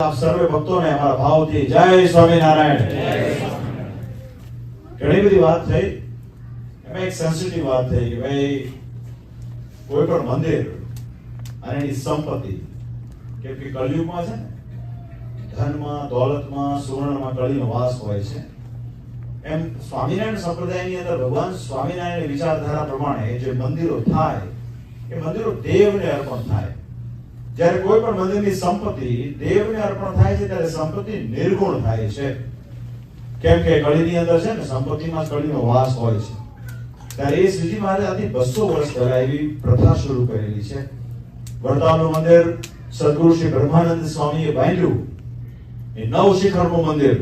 આપ સર્વે ભક્તોને અમારા ભાવથી જય સ્વામિનારાયણ. ઘણી બધી વાત થઈ, એમાં એક સેન્સિટિવ વાત થઈ કે ભાઈ કોઈ પણ મંદિર અને એની સંપત્તિ, કેમ કે કળિયુગમાં છે ને ધનમાં, દોલતમાં, સુવર્ણમાં કળીનો વાસ હોય છે. એમ સ્વામિનારાયણ સંપ્રદાયની અંદર ભગવાન સ્વામિનારાયણની વિચારધારા પ્રમાણે જે મંદિરો થાય એ મંદિરો દેવને અર્પણ થાય. જ્યારે કોઈ પણ મંદિરની સંપત્તિ દેવને અર્પણ થાય છે ત્યારે સંપત્તિ નિર્ગુણ થાય છે. કેમ કે કળીની અંદર છે ને સંપત્તિમાં કળીનો વાસ હોય છે. ત્યારે એ શ્રીજી મહારાજ આથી 200 વર્ષ પહેલા એવી પ્રથા શરૂ કરેલી છે. વડતાલનું મંદિર સદગુરુ શ્રી બ્રહ્માનંદ સ્વામીએ બાંધ્યું. એ 9 શિખરનું મંદિર,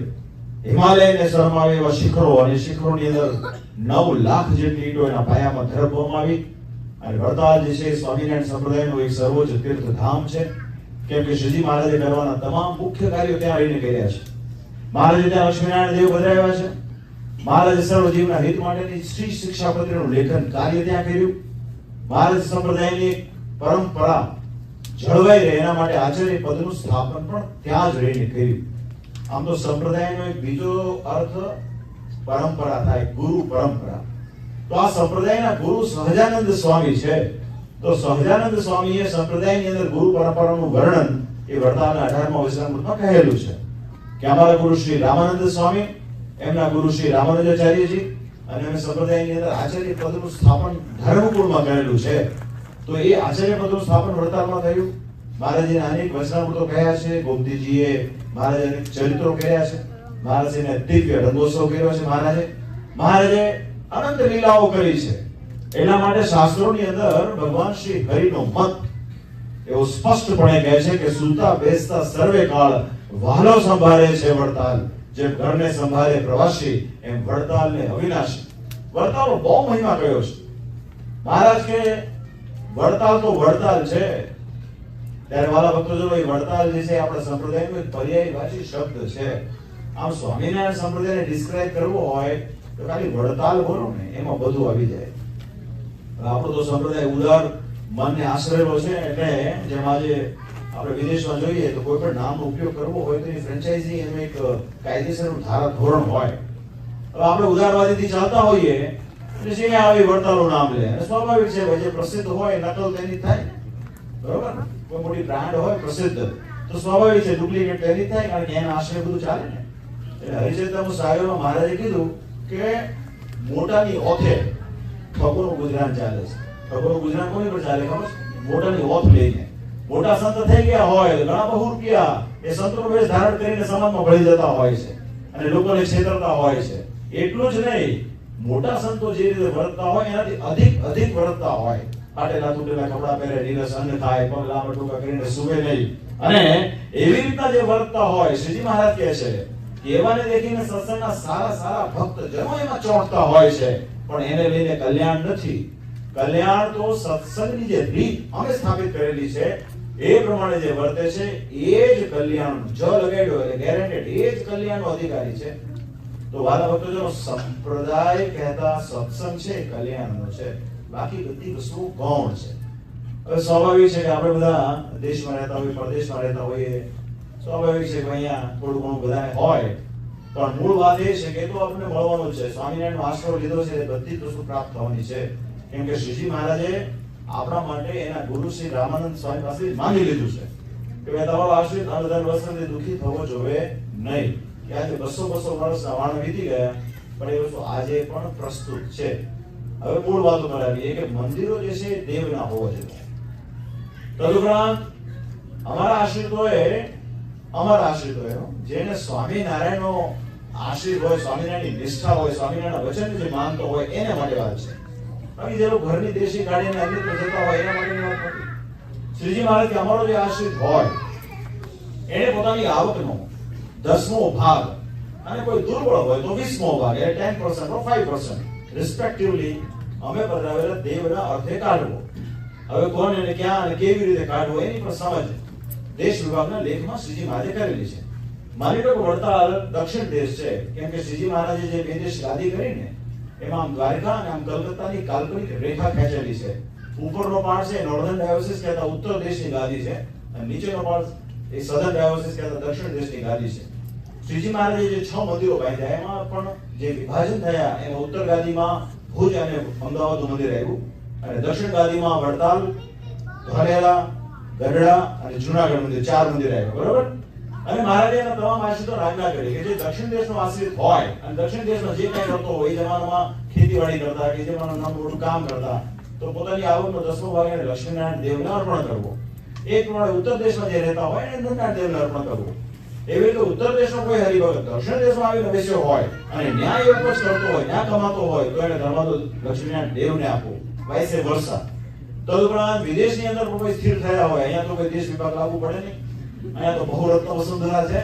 હિમાલયને શરમાવે એવા શિખરો, અને શિખરોની અંદર 9 લાખ જેટલી ઈંટો એના પાયામાં ધરવામાં આવી. અને વડતાલ જે છે સ્વામિનારાયણ સંપ્રદાયનું એક સર્વોચ્ચ તીર્થધામ છે. કેમ કે શ્રીજી મહારાજે કરવાના તમામ મુખ્ય કાર્યો ત્યાં રહીને કર્યા છે. મહારાજે ત્યાં લક્ષ્મીનારાયણ દેવ પધરાવ્યા છે. મહારાજે સર્વ જીવના હિત માટેની શ્રી શિક્ષાપત્રીનું લેખન કાર્ય ત્યાં કર્યું. મહારાજ સંપ્રદાયની પરંપરા જળવાઈ રહે એના માટે આચાર્ય પદનું સ્થાપન પણ ત્યાં જ રહીને કર્યું. આમ તો સંપ્રદાયનો એક બીજો અર્થ પરંપરા થાય, ગુરુ પરંપરા. તો આ સંપ્રદાયના ગુરુ સહજાનંદ સ્વામી છે. તો સહજાનંદ સ્વામીએ સંપ્રદાયની અંદર ગુરુ પરંપરાનું વર્ણન એ વડતાલના 18મા વચનામૃતમાં કહેલું છે કે અમારા ગુરુ શ્રી રામાનંદ સ્વામી, એમના ગુરુ શ્રી રામાનુજાચાર્યજી, અને એમણે સંપ્રદાયની અંદર આચાર્ય પદનું સ્થાપન ધર્મકુળમાં કરેલું છે. તો એ આચાર્ય પદનું સ્થાપન વડતાલમાં થયું. મહારાજે અનેક વચનામૃતો કહ્યા છે, ગોમતીજીએ મહારાજે અનેક ચરિત્રો કર્યા છે, મહારાજે દિવ્ય રંગોત્સવ કર્યો છે. મહારાજે અનંત લીલાઓ કરી છે. એટલા માટે શાસ્ત્રોની અંદર ભગવાન શ્રી હરિનો મત એવો સ્પષ્ટપણે કહે છે કે સૂતા બેસતા સર્વે કાળ વાલો સંભાળે છે વડતાલ. જેમ ઘરને સંભાળે પ્રવાસી એમ વડતાલને અવિનાશી. વડતાલનો બહુ મહિમા કયો છે. મહારાજ કે વડતાલ તો વડતાલ છે. ત્યારે વાલા ભક્તોજનો એ વડતાલ જે છે આપણા સંપ્રદાયનો એક પર્યાયવાચી શબ્દ છે. આમ સ્વામિનારાયણ સંપ્રદાયને ડિસ્ક્રાઇબ કરવો હોય તો ખાલી વડતાલ બોલો ને એમાં બધું આવી જાય. આપણો તો સંપ્રદાય ઉદાર મનને આશ્રયેલો છે. એટલે જેમ આજે આપણે વિદેશમાં જોઈએ તો કોઈ પણ નામનો ઉપયોગ કરવો હોય તો એની ફ્રેન્ચાઇઝી એનું એક કાયદેસરનું ધારા ધોરણ હોય. હવે આપણે ઉદારવાદીથી ચાલતા હોઈએ એટલે જે આવે વડતાલનું નામ લે, અને સ્વાભાવિક છે જે પ્રસિદ્ધ હોય નકલ તેની થાય, બરોબર ને? કોઈ મોટી બ્રાન્ડ હોય પ્રસિદ્ધ તો સ્વાભાવિક છે ડુપ્લિકેટ તેની થાય, કારણ કે એના આશ્રય બધું ચાલે ને. એટલે હરિચરિત્ર સાગરમાં મહારાજે કીધું કે મોટાની ઓથે ઠગોનું ગુજરાન ચાલે છે. ઠગોનું ગુજરાન કોની પર ચાલે ખબર છે? મોટાની ઓથ લઈને. મોટા સંત થઈ ગયા હોય ઘણા બહુ રૂપિયા એ સંતનો વેશ ધારણ કરીને સમાજમાં ભળી જતા હોય છે અને લોકોને છેતરતા હોય છે. એટલું જ નહીં, મોટા સંતો જે રીતે વર્તતા હોય એનાથી અધિક વર્તતા હોય. ફાટેલા તૂટેલા કપડા પહેરે, નીરસ અન્ન ખાય, પગ લાંબા ટૂંકા કરીને સૂવે નહીં, અને એવી રીતના જે વર્તતા હોય. શ્રીજી મહારાજ કહે છે કે એવાને દેખીને સત્સંગના સારા ભક્ત જનો એમાં ચોંટતા હોય છે, પણ એને લઈને કલ્યાણ નથી. કલ્યાણ તો સત્સંગની જે રીત અમે સ્થાપિત કરેલી છે એ પ્રમાણે જે વર્તે છે એ જ કલ્યાણ, જ લગાડ્યો એટલે ગેરંટેડ એ જ કલ્યાણનો અધિકારી છે. તો વાલા ભક્તોજનો સંપ્રદાય કહેતા સત્સંગ છે કલ્યાણનો છે, બાકી બધી વસ્તુઓ ગૌણ છે. હવે સ્વાભાવિક છે કે આપણે બધા દેશમાં રહેતા હોઈએ, પરદેશમાં રહેતા હોઈએ, સ્વાભાવિક છે કે અહીંયા થોડું ઘણું બધાને હોય, પણ મૂળ વાત એ છે કે તો આપણને મળવાનું છે. સ્વામિનારાયણનો આશરો લીધો છે બધી જ વસ્તુ પ્રાપ્ત થવાની છે. કેમ કે શ્રીજી મહારાજે આપણા માટે એના ગુરુ શ્રી રામાનંદ સ્વામી પાસે માંગી લીધું છે કે ભાઈ તમારો આશ્રિત અનધન વસ્ત્રથી દુઃખી થવો જોઈએ નહીં. કે આજે 200 વર્ષના વાણ વીતી ગયા, પણ એ વસ્તુ આજે પણ પ્રસ્તુત છે. હવે મૂળ વાતો પર આવીએ કે મંદિરો જે છે દેવના હોવા જોઈએ. તદુપરાંત અમારા આશ્રિતોએ જેને સ્વામિનારાયણનો આશ્રિત હોય, સ્વામિનારાયણની નિષ્ઠા હોય, સ્વામિનારાયણના વચન જે માનતો હોય એને માટે વાત છે. બાકી જે લોકો ઘરની દેશી ગાડીને અન્યત્ર જતા હોય એના માટેની વાત નથી. શ્રીજી મહારાજ કે અમારો જે આશ્રિત હોય એને પોતાની આવકનો 10મો ભાગ, અને કોઈ દુર્બળ હોય તો 20મો ભાગ, એટલે 10% or 5% રિસ્પેક્ટિવલી અમે પધરાવેલા દેવના અર્થે કાઢવો. હવે કોણ એને ક્યાં અને કેવી રીતે કાઢવો એની પણ સમજ દેશ વિભાગના લેખમાં શ્રીજી મહારાજે કરેલી છે. માની લો કે વડતાલ દક્ષિણ દેશ છે, કેમ કે શ્રીજી મહારાજે જે બે દેશ ગાદી કરીને એમાં આમ દ્વારકા અને આમ કલકત્તાની કાલ્પનિક રેખા ખેંચેલી છે. ઉપરનો પાર્ટ છે નોર્ધન ડાયોસિસ કહેતા ઉત્તર દેશની ગાદી છે, અને નીચેનો પાર્ટ એ સધન ડાયોસિસ કહેતા દક્ષિણ દેશની ગાદી છે. શ્રીજી મહારાજે જે 6 મંદિરો બાંધ્યા એમાં પણ જે વિભાજન થયા એમાં ઉત્તર ગાદીમાં ભુજ અને અમદાવાદનું મંદિર આવ્યું અને દક્ષિણ ગાદીમાં વડતાલ, ધોલેરા, ગઢડા અને જુનાગઢ મંદિર 4 મંદિર આવ્યા. બરોબર. અને મહારાજે એના તમામ આશ્રિતો આજ્ઞા કરી કે જે દક્ષિણ દેશનો આશ્રિત હોય અને દક્ષિણ દેશમાં જે કંઈ કરતો હોય એ જમાનામાં ખેતીવાડી કરતા કે જે નાનું મોટું કામ કરતા તો પોતાની આવકનો 10મો ભાગ એને લક્ષ્મીનારાયણ દેવને અર્પણ કરવો. એક પ્રમાણે ઉત્તર દેશમાં જે રહેતા હોય એને નરનારાયણ દેવને અર્પણ કરવું. એવી રીતે ઉત્તર દેશનો કોઈ હરિભગત દક્ષિણ દેશમાં આવીને બેસ્યો હોય અને ન્યાય એવો જ કરતો હોય, ન્યાય કમાતો હોય તો એને ધર્માદો લક્ષ્મીનારાયણ દેવને આપવો. વાઇસે વર્ષા. તદુપરાંત વિદેશની અંદર કોઈ સ્થિર થયા હોય, અહીંયા તો કોઈ દેશ વિભાગ લાવવું પડે નહીં. અહીંયા તો બહુરત્ન વસુંધરા છે,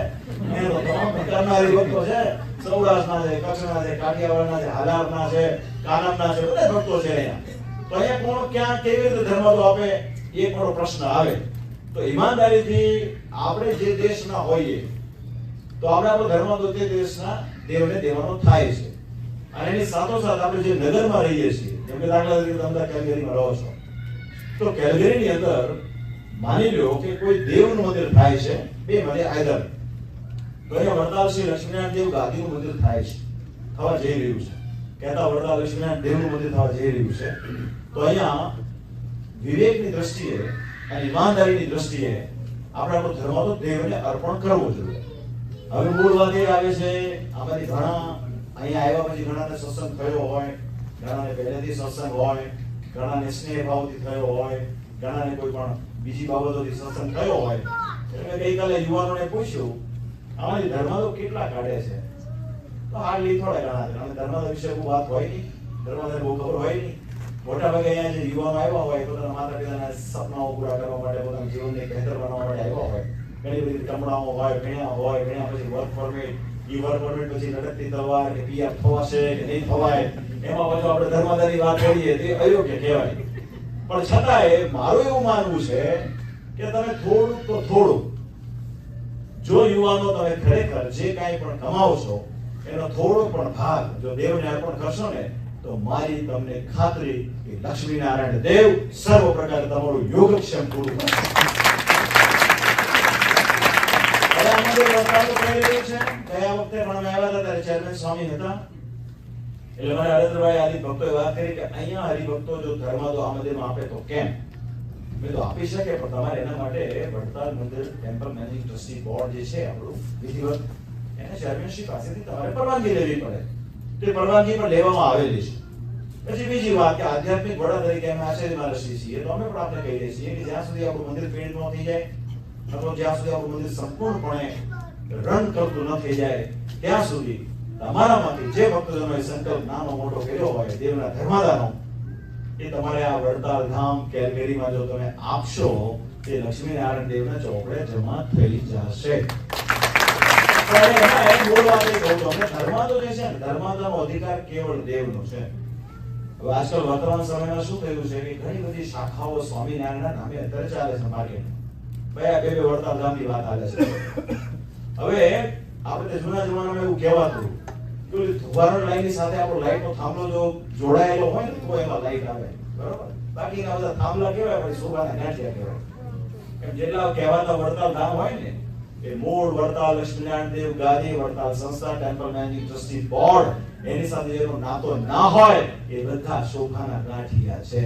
અહીંયા તો તમામ પ્રકારના હરિભક્તો છે. સૌરાષ્ટ્રના છે, કચ્છના છે, કાઠિયાવાડના છે, હાલારના છે, કાનમના છે, બધા ભક્તો છે અહીંયા. તો અહીંયા કોણ ક્યાં કેવી રીતે ધર્માદો આપે એ મોટો પ્રશ્ન આવે. તો ઈમાનદારીથી આપણે જે દેશના હોઈએ તો આપણે આપણો ધર્માદો તે દેશના દેવને દેવાનો થાય છે. અને એની સાથોસાથ આપણે જે નગરમાં રહીએ છીએ, જેમ કે દાખલા તરીકે તમે કેલગરીમાં રહો છો, તો કેલગરીની અંદર માની લો કે કોઈ દેવનું મંદિર થાય છે, બે મંદિર આઈધર તો અહીંયા વડતાલ શ્રી લક્ષ્મીનારાયણ દેવ ગાદીનું મંદિર થાય છે, થવા જઈ રહ્યું છે. કહેતા વડતાલ લક્ષ્મીનારાયણ દેવનું મંદિર થવા જઈ રહ્યું છે. તો અહીંયા વિવેકની દ્રષ્ટિએ અને ઈમાનદારીની દ્રષ્ટિએ આપણે આપણો ધર્માદો દેવને અર્પણ કરવો જોઈએ. હવે મૂળ વાત એ આવે છે, આમાંથી ઘણા અહીંયા આવ્યા પછી ઘણાને સત્સંગ થયો હોય, ઘણાને પહેલેથી સત્સંગ હોય, ઘણાને સ્નેહ ભાવથી થયો હોય, ઘણાને કોઈ પણ બીજી બાબતોથી સત્સંગ થયો હોય. એટલે ગઈકાલે યુવાનોને પૂછ્યું આમાંથી ધર્માદો કેટલા કાઢે છે, તો હાર્ડલી થોડા ઘણા છે. અને ધર્માદો વિશે કોઈ વાત હોય નહીં, ધર્માદો બહુ ખબર હોય નહીં. મોટા ભાગે અહીંયા જે યુવાનો આવ્યા હોય પોતાના માતા પિતાના સપનાઓ પૂરા કરવા માટે, પોતાના જીવનને બહેતર બનાવવા માટે આવ્યા હોય, ઘણી બધી કમળાઓ હોય, ભણ્યા પછી વર્ક પરમિટ, ઈ વર્ક પરમિટ પછી લટકતી તલવાર કે પીઆર થવાશે કે નહીં થવાય, એમાં પાછું આપણે ધર્માદારી વાત કરીએ તે અયોગ્ય કહેવાય. પણ છતાંય મારું એવું માનવું છે કે તમે થોડુંક તો થોડું, જો યુવાનો તમે ખરેખર જે કાંઈ પણ કમાવો છો એનો થોડો પણ ભાગ જો દેવને અર્પણ કરશો ને તો મારી તમને ખાતરી કે લક્ષ્મીનારાયણ દેવ સર્વ પ્રકારે તમારું યોગક્ષેમ પૂરું કરશે. ગયા વખતે પણ અમે આવ્યા હતા ત્યારે ચેરમેન સ્વામી હતા, એટલે મારા હરેન્દ્રભાઈ આદિ ભક્તોએ વાત કરી કે અહીંયા હરિભક્તો જો ધર્માદો આ મંદિરમાં આપે તો કેમ? મેં તો આપી શકે, પણ તમારે એના માટે વડતાલ મંદિર ટેમ્પલ મેનેજિંગ ટ્રસ્ટી બોર્ડ જે છે આપણું વિધિવત એને ચેરમેનશીપ પાસેથી તમારે પરવાનગી લેવી પડે. તે પરવાનગી પણ લેવામાં આવેલી છે. પછી બીજી વાત કે આધ્યાત્મિક વડા તરીકે અમે આચાર્યમાં રસી છીએ, તો અમે પણ આપણે કહીએ છીએ કે જ્યાં સુધી આપણું મંદિર પેડ ન થઈ જાય અથવા જ્યાં સુધી આપણું મંદિર સંપૂર્ણપણે રન કરતું ન થઈ જાય ત્યાં સુધી તમારામાંથી જે ભક્તજનોએ સંકલ્પ નાનો મોટો કર્યો હોય દેવના ધર્માદાનો, એ તમારે આ વડતાલ ધામ કેલગરીમાં જો તમે આપશો તે લક્ષ્મીનારાયણ દેવના ચોપડે જમા થઈ જશે. ધર્માદો જે છે ને, ધર્માદાનો અધિકાર કેવળ દેવનો છે. હવે આજકાલ વર્તમાન સમયમાં શું થયું છે કે ઘણી બધી શાખાઓ સ્વામિનારાયણના નામે અત્યારે ચાલે છે માર્કેટમાં. બે વડતાલ ધામની વાત આવે છે. હવે આપણે જૂના જમાનામાં એવું કહેવાતું કે ધુવારણ લાઈનની સાથે આપણો લાઈટનો થાંભલો જો જોડાયેલો હોય ને તો એમાં લાઈટ આવે, બરોબર. બાકીના બધા થાંભલા કેવાય પછી શોભાના ગાંઠિયા કહેવાય. એમ જેટલા કહેવાતા વડતાલ ધામ હોય ને એ મૂળ વડતાલ લક્ષ્મીનારાયણ દેવ ગાદી, વડતાલ સંસ્થા, ટેમ્પલ મેનેજિંગ ટ્રસ્ટી બોર્ડ, એની સાથે જેનો નાતો ના હોય એ બધા શોભાના ગાંઠિયા છે.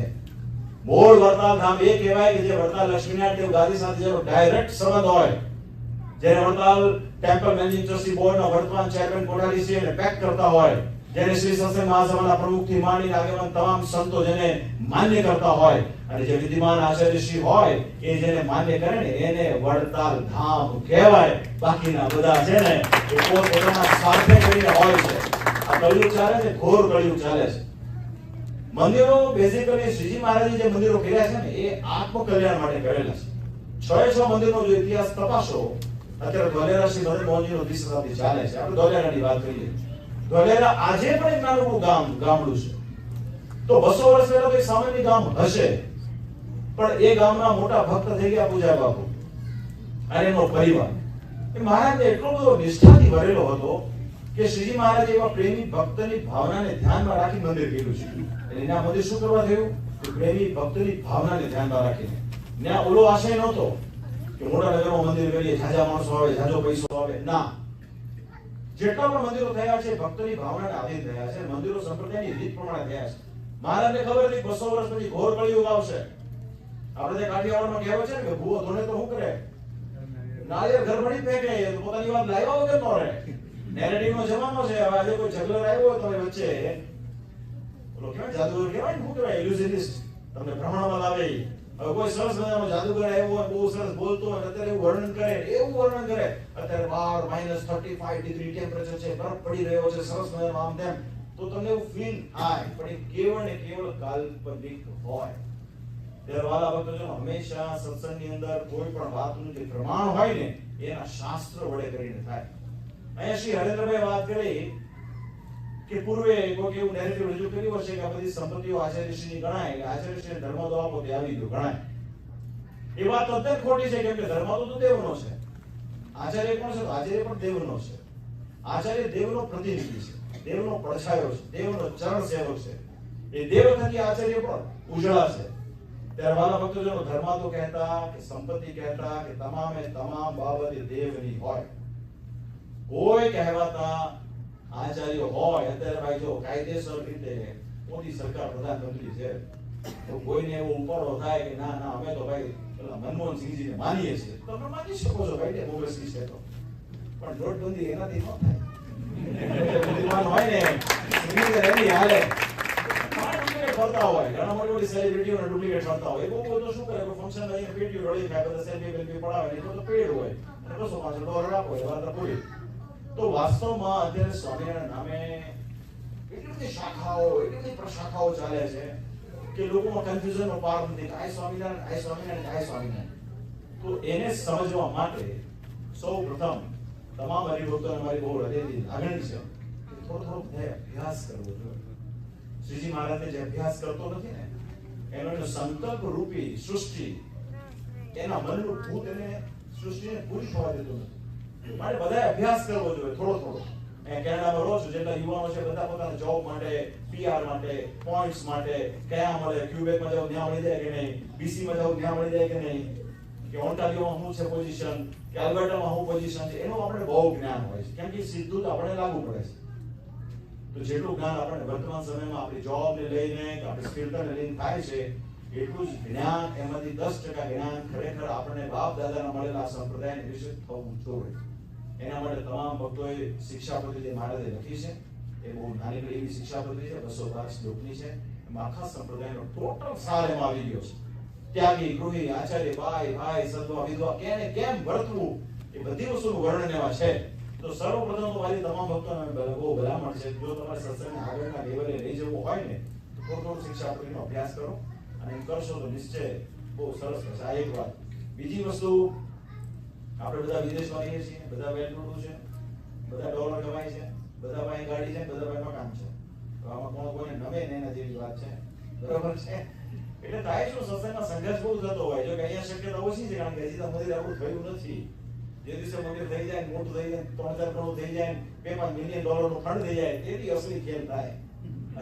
મૂળ વડતાલ ધામ એ કહેવાય કે જે વડતાલ લક્ષ્મીનારાયણ દેવ ગાદી સાથે જેનો ડાયરેક્ટ સંબંધ હોય, જેને વડતાલ ટેમ્પલ મેનેજિંગ ટ્રસ્ટી બોર્ડના વર્તમાન ચેરમેન કોઠારી છે એને પેક કરતા હોય, જેને શ્રી સત્સંગ મહાસભાના પ્રમુખથી માંડીને આગેવાન તમામ સંતો જેને માન્ય કરતા હોય, અને જે વિદ્યમાન આચાર્યશ્રી હોય એ જેને માન્ય કરે ને એને વડતાલ ધામ કહેવાય. બાકીના બધા છે ને એ પોતાના સ્વાર્થે કરીને હોય છે. આ કળિયુગ ચાલે છે, ઘોર કળિયુગ ચાલે છે. મંદિરો બેઝિકલી શ્રીજી મહારાજે જે મંદિરો કર્યા છે ને એ આત્મકલ્યાણ માટે કરેલા છે. 6 મંદિરનો જો ઇતિહાસ તપાસો, અત્યારે ધોલેરા શ્રી મદન મોહનજીનો 20 શતાબ્દી ચાલે છે. આપણે ધોલેરાની વાત કરીએ, ધોલેરા આજે પણ એક નાનું ગામડું છે. તો 200 વર્ષ પહેલા તો એક સામાન્ય ગામ હશે, પણ એ ગામના મોટા ભક્ત થઈ ગયા પૂજા બાપુ અને એનો પરિવાર. એ મહારાજને એટલો બધો નિષ્ઠાથી ભરેલો હતો કે શ્રીજી મહારાજે એવા પ્રેમી ભક્તની ભાવનાને ધ્યાનમાં રાખી મંદિર કર્યું છે. એટલે એના મંદિર શું કરવા થયું કે પ્રેમી ભક્તની ભાવનાને ધ્યાનમાં રાખીને. ત્યાં ઓલો આશય નહોતો કે મોટા નગરમાં મંદિર કરીએ, ઝાઝા માણસો આવે, ઝાઝો પૈસો આવે. ના, જેટલા પણ મંદિરો થયા છે ભક્તની ભાવનાને આધીન થયા છે, મંદિરો સંપ્રદાયની રીત પ્રમાણે થયા છે. મહારાજને ખબર હતી 200 વર્ષ પછી ઘોર કળિયુગ આવશે. આપણે જે કાઠિયાવાડમાં કહેવાય છે ને કે ભૂવો ધોને તો શું કરે, નાળિયેર ઘર ભણી ફેંકે, તો પોતાની વાત લાવ્યા વગર નો રહે. નેરેટિવનો જમાનો છે. હવે આજે કોઈ જગલર આવ્યો હોય તમારી વચ્ચે, ઓલો કહેવાય જાદુગર કહેવાય ને, શું કહેવાય, ઇલ્યુઝનિસ્ટ, તમને ભ્રમણમાં લાવે. હવે કોઈ સરસ મજાનો જાદુગર આવ્યો હોય, બહુ સરસ બોલતો હોય, અત્યારે એવું વર્ણન કરે, અત્યારે બહાર -35 ડિગ્રી ટેમ્પરેચર છે, બરફ પડી રહ્યો છે, સરસ મજાનો આમ તેમ, તો તમને એવું ફીલ થાય, પણ એ કેવળ ને કેવળ કાલ્પનિક હોય. ત્યારે વાલા ભક્તો, હંમેશા સત્સંગની અંદર કોઈ પણ વાતનું જે પ્રમાણ હોય ને, એના શાસ્ત્ર વડે કરીને થાય. અહીંયા શ્રી હરેન્દ્રભાઈ વાત કરી કે પૂર્વે કોઈ એવું નેરેટિવ રજૂ કર્યું હશે કે આ બધી સંપત્તિઓ આચાર્યશ્રીની ગણાય, એટલે આચાર્યશ્રીને ધર્મદો આપો તે આવી ગયો ગણાય. એ વાત તદ્દન ખોટી છે, કેમ કે ધર્મદો તો દેવનો છે. આચાર્ય કોણ છે? આચાર્ય પણ દેવનો છે. આચાર્ય દેવનો પ્રતિનિધિ છે, દેવનો પડછાયો છે, દેવનો ચરણ સેવક છે. એ દેવ થકી આચાર્ય પણ ઉજળા છે. ત્યારે વાલા ભક્તોજનો, ધર્મદો કહેતા કે સંપત્તિ કહેતા કે તમામે તમામ બાબતે દેવની હોય. કોઈ કહેવાતા આચાર્ય હોય, અત્યારે ભાઈ જો કાયદેસર રીતે મોદી સરકાર પ્રધાનમંત્રી છે, તો કોઈને એવો ઉપાડો થાય કે ના ના અમે તો ભાઈ પેલા મનમોહનસિંહજીને માનીએ છીએ, તો તમે માની શકો છો ભાઈ, ડેમોક્રેસી છે તો. પણ નોટબંધી એનાથી ન થાય. બુદ્ધિમાન હોય ને એની હાલે ફરતા હોય, ઘણા મોટી સેલિબ્રિટીઓને ડુપ્લિકેટ ફરતા હોય. બહુ બધું શું કરે, ફંક્શન લઈને પેટીઓ રળી ખાય, બધા સેલ્ફી બેલ્ફી પડાવે, એ તો પેડ હોય અને $200-500 આપો એ વાત પૂરી. તો વાસ્તવમાં અત્યારે સ્વામિનારાયણ નામે એટલી બધી શાખાઓ, એટલી બધી પ્રશાખાઓ ચાલે છે કે લોકોમાં કન્ફ્યુઝનનો પાર નથી. આય સ્વામિનારાયણ, આય સ્વામિનારાયણ, આય સ્વામિનારાયણ. તો એને સમજવા માટે સૌ પ્રથમ તમામ હરિભક્તોને મારી બહુ હૃદયથી લાગણી છે કે થોડો અભ્યાસ કરવો જોઈએ. શ્રીજી મહારાજને જે અભ્યાસ કરતો નથી ને, એનો સંકલ્પ રૂપી સૃષ્ટિ, એના મનનું ભૂત એને સૃષ્ટિને પૂરી થવા દેતું નથી. માટે બધાએ અભ્યાસ કરવો જોઈએ થોડો. કેનેડામાં રહો છો, જેટલા યુવાનો છે બધા પોતાના જોબ માટે, પીઆર માટે, પોઈન્ટ્સ માટે, કયા મળે, ક્યુબેકમાં જાવ ત્યાં મળી જાય કે નહીં, બીસીમાં જાવ ત્યાં મળી જાય કે નહીં, કે ઓન્ટારિયોમાં શું છે પોઝિશન, કે આલ્બર્ટામાં શું પોઝિશન છે, એનું આપણે બહુ જ્ઞાન હોય છે, કેમ કે સીધું તો આપણે લાગુ પડે છે. તો જેટલું જ્ઞાન આપણે વર્તમાન સમયમાં આપણી જોબને લઈને કે આપણી સ્થિરતાને લઈને થાય છે, એટલું જ જ્ઞાન, એમાંથી 10% જ્ઞાન ખરેખર આપણે બાપ દાદાના મળેલા સંપ્રદાયને વિશે થવું જોઈએ. એના માટે તમામ ભક્તોએ શિક્ષાપત્રી જે મહારાજે લખી છે, એ બહુ નાની એવી શિક્ષાપત્રી છે, 212 શ્લોકની છે. એમાં આખા સંપ્રદાયનો ટોટલ સાર એમાં આવી ગયો છે. ત્યાગી, ગૃહી, આચાર્ય, ભાઈ, સદ્વા, વિધવા, કેને કેમ વર્તવું, એ બધી વસ્તુનું વર્ણન એમાં છે. તો સર્વપ્રથમ તો મારી તમામ ભક્તોને બહુ ભલામણ છે, જો તમારે સત્સંગને આગળના લેવલે લઈ જવું હોય ને, તો થોડો શિક્ષાપત્રીનો અભ્યાસ કરો, અને એમ કરશો તો નિશ્ચય બહુ સરસ થશે. આ એક વાત. બીજી વસ્તુ, આપણે બધા વિદેશમાં રહીએ છીએ, બધા વેલ ટુ ડુ છે, બધા ડોલર કમાય છે, બધા પાસે ગાડી છે, બધા પાસે મકાન છે. તો આમાં કોઈને નમે ને એના જેવી વાત છે, બરોબર છે. એટલે થાય શું, સત્સંગમાં સંઘર્ષ બહુ થતો હોય. જો કે અહીંયા શક્યતા ઓછી છે, કારણ કે હજી તો મંદિર આપણું થયું નથી. જે દિવસે મંદિર થઈ જાય, મોટું થઈ જાય, 3-4 કરોડ થઈ જાય, $2-5 મિલિયન ફંડ થઈ જાય, તેથી અસલી ખેલ થાય.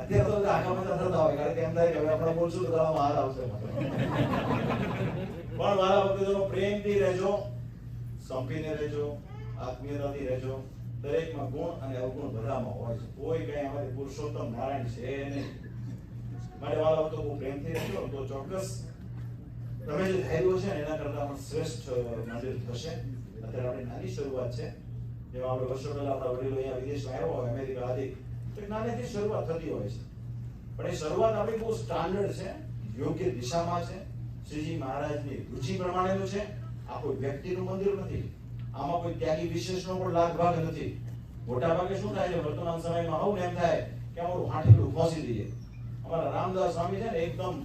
અત્યારે તો આખા બધા થતા હોય, કારણ કે એમ થાય કે હવે આપણે બોલશું તો ગળામાં હાર આવશે. પણ મારા ભક્તોનો પ્રેમથી રહેજો, સંપીને રહેજો, આત્મીયતાથી રહેજો. દરેકમાં ગુણ અને અવગુણ બધામાં હોય છે. કોઈ કઈ અમારી પુરુષોત્તમ નારાયણ છે નહીં. મારે વાલા ભક્તો બહુ પ્રેમથી રહેજો, તો ચોક્કસ તમે જે ધાર્યું છે ને એના કરતા પણ શ્રેષ્ઠ મંદિર થશે. અત્યારે આપણી નાની શરૂઆત છે, જેમાં આપણે વર્ષો પહેલા આપણા વડીલો અહીંયા વિદેશમાં આવ્યા હોય, અમેરિકા આદિ, તો નાનેથી શરૂઆત થતી હોય છે. પણ એ શરૂઆત આપણી બહુ સ્ટાન્ડર્ડ છે, યોગ્ય દિશામાં છે, શ્રીજી મહારાજની રુચિ પ્રમાણેનું છે. આ કોઈ વ્યક્તિનું મંદિર નથી, આમાં કોઈ ત્યાગી વિશેષનો પણ લાગ ભાગ નથી. મોટા ભાગે શું થાય છે, વર્તમાન સમયમાં આવું એમ થાય કે અમારું હાંઠેલું ફોસી દઈએ. અમારા રામદાસ સ્વામી છે ને, એકદમ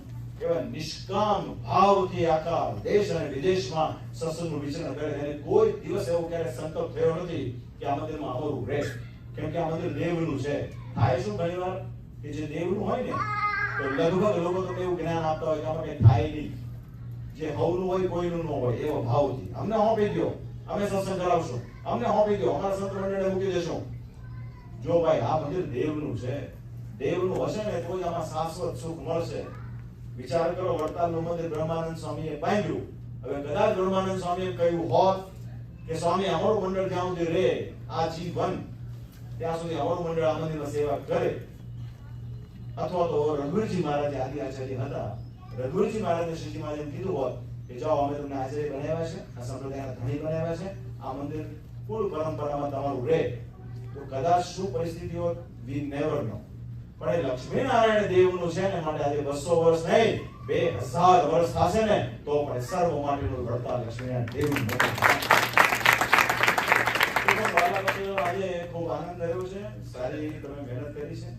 એવા નિષ્કામ ભાવથી આખા દેશ અને વિદેશમાં સત્સંગનું વિચરણ કરે છે, અને કોઈ દિવસ એવો ક્યારે સંકલ્પ થયો નથી કે આ મંદિરમાં અમારું રહે, કેમ કે આ મંદિર દેવનું છે. થાય શું ઘણીવાર કે જે દેવનું હોય ને, તો લગભગ લોકો તો એવું જ્ઞાન આપતા હોય કે આમાં કઈ થાય નહીં, જે હવનું હોય કોઈનું ન હોય, એવો ભાવથી અમને હોંપી દો, અમે સત્સંગ કરાવશું, અમને હોંપી દો, અમારા સંત મંડળને મૂકી દેશું. જો ભાઈ આ મંદિર દેવનું છે, દેવનું હશે ને તો જ આમાં શાશ્વત સુખ મળશે. વિચાર કરો, વડતાલનું મંદિર બ્રહ્માનંદ સ્વામીએ બાંધ્યું, હવે કદાચ બ્રહ્માનંદ સ્વામીએ કહ્યું હોત કે સ્વામી અમારું મંડળ જ્યાં સુધી રહે આ જીવન ત્યાં સુધી અમારું મંડળ આ મંદિરમાં સેવા કરે, અથવા તો રઘુવીરજી મહારાજ આદિ આચાર્ય હતા, રઘુવીરજી મહારાજને શ્રીજી મહારાજે કીધું હોત કે જાઓ અમે તમને આચાર્ય બનાવ્યા છે, આ સંપ્રદાયના ધણી બનાવ્યા છે, આ મંદિર કુલ પરંપરામાં તમારું રહે, તો કદાચ શું પરિસ્થિતિ હોત વી નેવર નો. પણ એ લક્ષ્મીનારાયણ દેવનું છે ને માટે આજે 200 વર્ષ નહીં 2000 વર્ષ થશે ને તો પણ સર્વ માટેનું વડતાલ લક્ષ્મીનારાયણ દેવનું આજે ખૂબ આનંદ થયો છે. સારી તમે મહેનત કરી છે.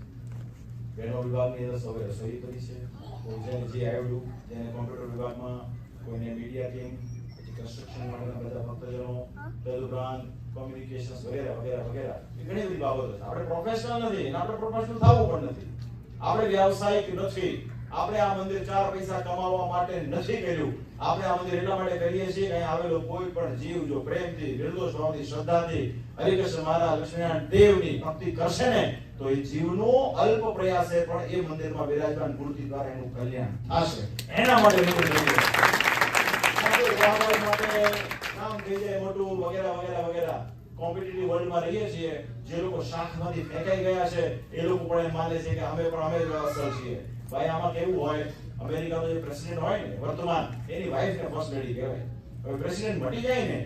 બહેનો વિભાગની અંદર સૌએ રસોઈ કરી છે, જેને જે આવડ્યું, જેને કોમ્પ્યુટર વિભાગમાં, કોઈને મીડિયા ટીમ, પછી કન્સ્ટ્રક્શન માટેના બધા ભક્તજનો, તદુપરાંત કોમ્યુનિકેશન વગેરે વગેરે વગેરે ઘણી બધી બાબતો છે. આપણે પ્રોફેશનલ નથી અને આપણે પ્રોફેશનલ થવું પણ નથી. આપણે વ્યવસાયિક નથી. આપણે આ મંદિર 4 પૈસા કમાવા માટે નથી કર્યું. આપણે આ મંદિર એટલા માટે કરીએ છીએ કે અહીં આવેલો કોઈ પણ જીવ જો પ્રેમથી, નિર્દોષ ભાવથી, શ્રદ્ધાથી હરિકૃષ્ણ મહારાજ લક્ષ્મીનારાયણ દેવની ભક્તિ કરશે ને તો એ જીવનો અલ્પ પ્રયાસે પણ એ મંદિરમાં બિરાજમાન મૂર્તિ દ્વારા એનું કલ્યાણ થશે. એના માટે મંદિર બની માટે કામ થઈ જાય મોટું વગેરે વગેરે વગેરે. કોમ્પિટિટિવ વર્લ્ડમાં રહીએ છીએ, જે લોકો શાખમાંથી ફેંકાઈ ગયા છે એ લોકો પણ એમ માને છે કે અમે જ અસર છીએ. ભાઈ આમાં કેવું હોય, અમેરિકાનો જે પ્રેસિડેન્ટ હોય ને વર્તમાન, એની વાઇફને ફર્સ્ટ લેડી કહેવાય. હવે પ્રેસિડેન્ટ મટી જાય ને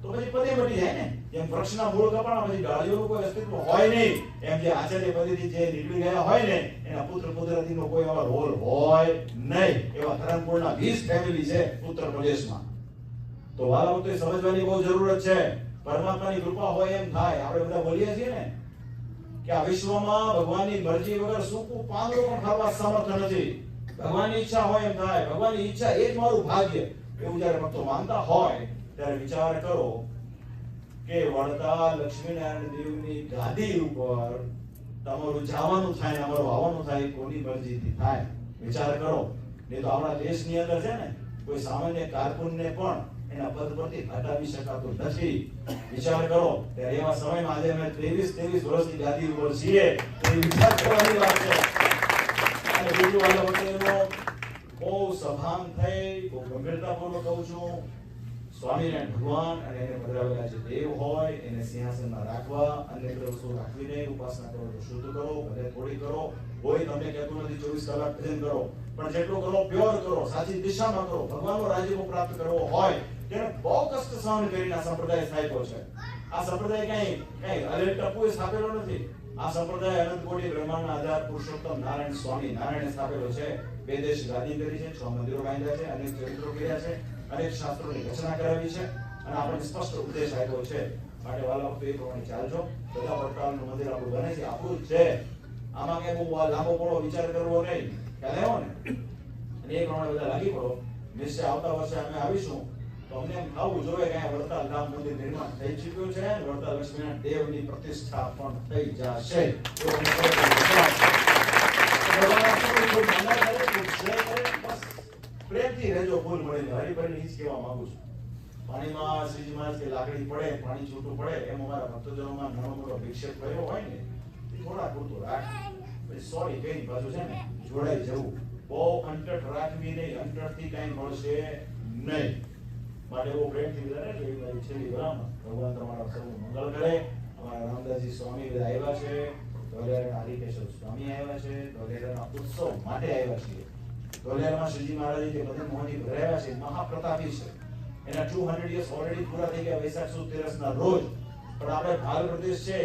તો પછી પદે મટી જાય ને. જેમ વૃક્ષના મૂળ કપાણા પછી ડાળીઓનું કોઈ અસ્તિત્વ હોય નહીં, એમ જે આચાર્ય પદેથી જે નીકળી ગયા હોય ને એના પુત્ર પુત્રવતીનો કોઈ એવા રોલ હોય નહીં. એવા ધરમપુરના 20 ફેમિલી છે ઉત્તર પ્રદેશમાં. તો વાલા વખતે સમજવાની બહુ જરૂરત છે. પરમાત્માની કૃપા હોય એમ થાય. આપણે બધા બોલીએ છીએ ને કે આ વિશ્વમાં ભગવાનની મરજી વગર સૂકું પાંદડું પણ ખાવા સમર્થ નથી. ભગવાનની ઈચ્છા હોય એમ થાય. ભગવાનની ઈચ્છા એ જ મારું ભાગ્ય. એવું જ્યારે ભક્તો માનતા હોય ત્યારે વિચાર કરો કે વડતાલ લક્ષ્મીનારાયણ દેવની ગાદી ઉપર તમારું જવાનું થાય ને અમારું આવવાનું થાય, કોની મરજીથી થાય? વિચાર કરો. નહીં તો આપણા દેશની અંદર છે ને કોઈ સામાન્ય કારકુનને પણ એના પદ પરથી હટાવી શકાતું નથી. વિચાર કરો. ત્યારે એવા સમયમાં આજે અમે 23 વર્ષની ગાદી ઉપર છીએ. એ વિચાર કરવાની વાત છે. અને બીજું વાલા વખતેનો બહુ સભાન થઈ, બહુ ગંભીરતાપૂર્વક કહું છું, સ્વામિનારાયણ ભગવાન અને એને પધરાવેલા જે દેવ હોય એને સિંહાસનમાં રાખવા, અન્ય વસ્તુ રાખવી નહીં. ઉપાસના કરો તો શુદ્ધ કરો, ભલે થોડી કરો. કોઈ તમને કહેતું નથી 24 કલાક ભજન કરો, પણ જેટલું કરો પ્યોર કરો, સાચી દિશામાં કરો. ભગવાનનો રાજીપો પ્રાપ્ત કરવો હોય તેને બહુ કષ્ટ સહન કરીને આ સંપ્રદાય સ્થાપ્યો છે. આ સંપ્રદાય કઈ અલેટ ટપુએ સ્થાપેલો નથી. આ સંપ્રદાય અનંત કોટી બ્રહ્માંડના આધાર પુરુષોત્તમ નારાયણ સ્વામી નારાયણે સ્થાપેલો છે. બે દેશ ગાદી કરી છે, 6 મંદિરો બાંધ્યા છે, અનેક ચરિત્રો કર્યા છે, અનેક શાસ્ત્રોની રચના કરાવી છે અને આપણને સ્પષ્ટ ઉપદેશ આપ્યો છે. માટે વાલા વખતે એ પ્રમાણે ચાલજો. બધા પ્રકારનું મંદિર આપણું બને છે, આપણું જ છે. આમાં કઈ બહુ લાંબો પડો વિચાર કરવો નહીં. ખ્યાલ આવ્યો ને? અને એ પ્રમાણે બધા લાગી પડો. નિશ્ચય આવતા વર્ષે અમે આવીશું તો અમને એમ થવું જોઈએ કે વડતાલ રામ મંદિર નિર્માણ થઈ ચૂક્યું છે અને વડતાલ લક્ષ્મીનારાયણ દેવની પ્રતિષ્ઠા પણ થઈ જશે. પ્રેમથી રહેજો. ફૂલ મળીને હરિભરીને ઈ જ કહેવા માંગુ છું. પાણીમાં શ્રીજી મહારાજ કે લાકડી પડે, પાણી છૂટું પડે, એમ અમારા ભક્તજનોમાં નાનો મોટો વિક્ષેપ કર્યો હોય ને એ થોડા પૂરતું રાખ. પછી સોરી કઈ બાજુ છે ને જોડાઈ જવું. બહુ અંટટ રાખવી નહીં. અંટટથી કઈ મળશે નહીં. માટે બહુ પ્રેમથી બધા રહેજો. એ મારી છેલ્લી વિરામ. ભગવાન તમારા સૌનું મંગળ કરે. અમારા રામદાસજી સ્વામી બધા આવ્યા છે, ધોલેરાના હરિકેશવ સ્વામી આવ્યા છે, ધોલેરાના ઉત્સવ માટે આવ્યા છીએ. ધોલેરામાં શ્રીજી મહારાજે જે મદન મોહનજી ભરાયા છે મહાપ્રતાપી છે. એના 200 years ઓલરેડી પૂરા થઈ ગયા વૈશાખ સુદ તેરસના રોજ. પણ આપણે ભાલ પ્રદેશ છે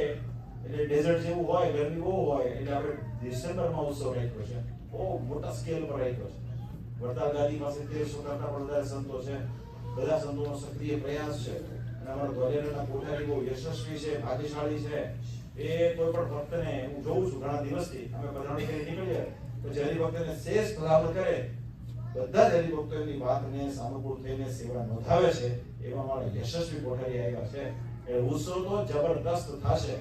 એટલે ડેઝર્ટ જેવું હોય, ગરમી બહુ હોય એટલે આપણે ડિસેમ્બરમાં ઉત્સવ રાખ્યો છે. બહુ મોટા સ્કેલ પર રાખ્યો છે. વડતાલ ગાદી પાસે 1300 કરતા પણ વધારે સંતો છે. બધા સંતોનો સક્રિય પ્રયાસ છે અને અમારા ધોલેરાના કોઠારી બહુ યશસ્વી છે, ભાગ્યશાળી છે. એ કોઈ પણ ભક્તને હું જોઉં છું ઘણા દિવસથી અમે પધરામણી કરી નીકળીએ પછી હરિભક્તને શેષ ભલામણ કરે, બધા જ હરિભક્તો એની વાતને સાનુકૂળ થઈને સેવા નોંધાવે છે. એવા મારા યશસ્વી કોઠારી આવ્યા છે. એ ઉત્સવ તો જબરદસ્ત થશે.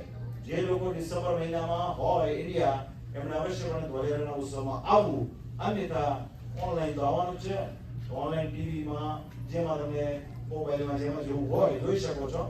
જે લોકો ડિસેમ્બર મહિનામાં હોય ઇન્ડિયા એમણે અવશ્યપણે ધોલેરાના ઉત્સવમાં આવવું. અન્યથા ઓનલાઈન તો આવવાનું છે. ઓનલાઈન ટીવીમાં જેમાં તમે મોબાઈલમાં જેમાં જેવું હોય જોઈ શકો છો.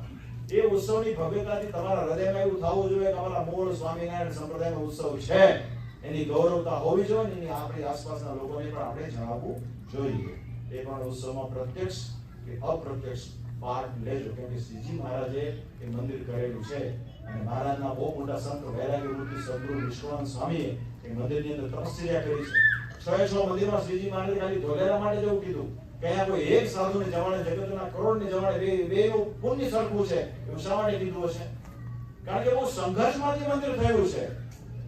એ ઉત્સવની ભવ્યતાથી તમારા હૃદયમાં એવું થવું જોઈએ કે અમારા મૂળ સ્વામિનારાયણ સંપ્રદાયનો ઉત્સવ છે. એની ગૌરવતા હોવી જોઈએ. એની આપણી આસપાસના લોકોને પણ આપણે જણાવવું જોઈએ. એ પણ ઉત્સવમાં પ્રત્યક્ષ કે અપ્રત્યક્ષ પાઠ લેજો, કેમ કે શ્રીજી મહારાજે એ મંદિર કરેલું છે અને મહારાજના બહુ મોટા સંત વૈરાગ્ય મૂર્તિ સદગુરુ નિષ્કળાનંદ સ્વામીએ એ મંદિરની અંદર તપસ્યા કરી છે. 6 મંદિરમાં શ્રીજી મહારાજે ખાલી ધોલેરા માટે જ એવું કીધું કે અહીંયા કોઈ એક સાધુને જમાડે, જગતના કરોડને જમાડે, બેનું પુણ્ય સરખું છે, એવું શા માટે કીધું હશે? કારણ કે બહુ સંઘર્ષમાંથી મંદિર થયું છે.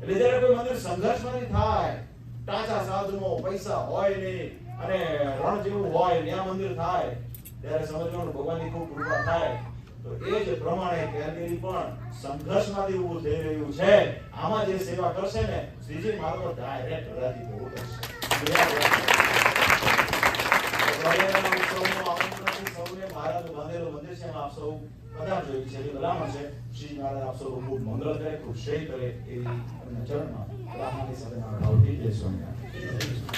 એટલે જ્યારે કોઈ મંદિર સંઘર્ષમાંથી થાય, ટાચા સાધુનો પૈસા હોય નહીં અને રણ જેવું હોય ત્યાં મંદિર થાય, ત્યારે સમજવાનું ભગવાનની ખૂબ કૃપા થાય. તો એ જ પ્રમાણે કેરગીરી પણ સંઘર્ષમાંથી ઊભું થઈ રહ્યું છે. આમાં જે સેવા કરશે ને શ્રીજી મહારાજ ડાયરેક્ટ રાજી થવું કરશે. સૌને મહારાજનું બાંધેલું મંદિર છે, આપ સૌ પધારજો એવી છે ભલામણ છે. શ્રી મહારાજ આપ સૌ ખૂબ મંગળ કરે, ખૂબ શ્રેય કરે એવી એમના ચરણમાં પ્રાર્થનાની સાથે મારા ભાવથી જય સ્વામિનારાયણ.